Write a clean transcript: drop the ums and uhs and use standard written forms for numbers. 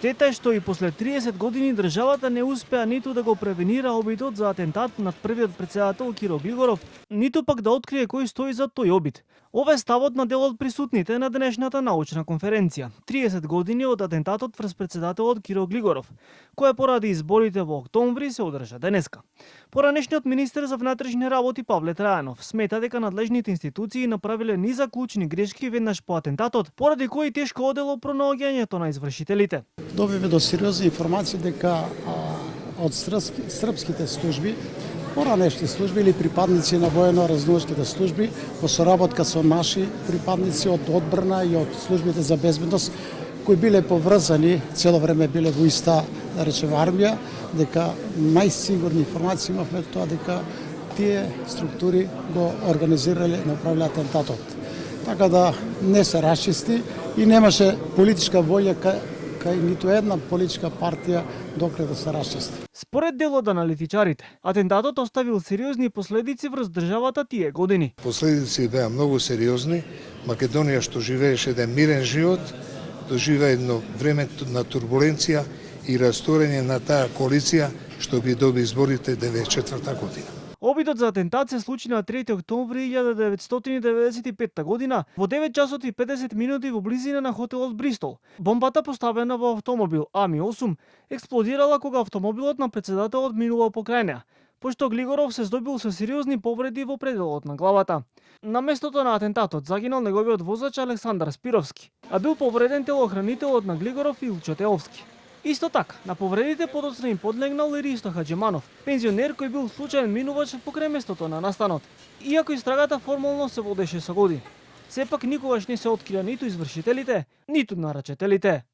Штета е што и после 30 години државата не успеа ниту да го превенира обидот за атентат над првиот претседател Киро Глигоров, ниту пак да открие кој стои за тој обид. Ова е ставот на дел од присутните на денешната научна конференција. 30 години од атентатот врз претседателот Киро Глигоров, која поради изборите во октомври се одржа денеска. Поранешниот министер за внатрешни работи Павле Трајанов смета дека надлежните институции направиле низа клучни грешки веднаш по атентатот, поради кои тешко одело пронаоѓањето на извршителите. Добивме до сериозни информации дека од српските служби, поранешни служби или припадници на военно-разузнавачките служби, во соработка со наши припадници од одбрана и од службите за безбедност, кои биле поврзани, цело време биле во иста, да речеме, армија, дека најсигурни информации имавме тоа дека тие структури го организирале, направиле атентатот. Така да не се расчисти и немаше политичка волја кај ниту една политичка партија докре да се расчисти. Според дел од аналитичарите, атентатот оставил сериозни последици врз државата тие години. Последици беа многу сериозни. Македонија што живееше еден мирен живот, доживеа едно време на турбуленција и расторење на таа коалиција што ги доби изборите 94-та година. Обидот за атентат се случи на 3 октомври 1995 година во 9 часот и 50 минути во близина на хотелот Бристол. Бомбата поставена во автомобил Ами-8 експлодирала кога автомобилот на претседателот минувал покрај неа, пошто Глигоров се здобил со сериозни повреди во пределот на главата. На местото на атентатот загинал неговиот возач Александар Спировски, а бил повреден телохранителот на Глигоров Илчо Теовски. Исто така, на повредите подоцна им подлегнал и Ристо Хаџиманов, пензионер кој бил случаен минувач покрај местото на настанот. Иако истрагата формално се водеше со години, сепак никогаш не се открија ниту извршителите, ниту нарачителите.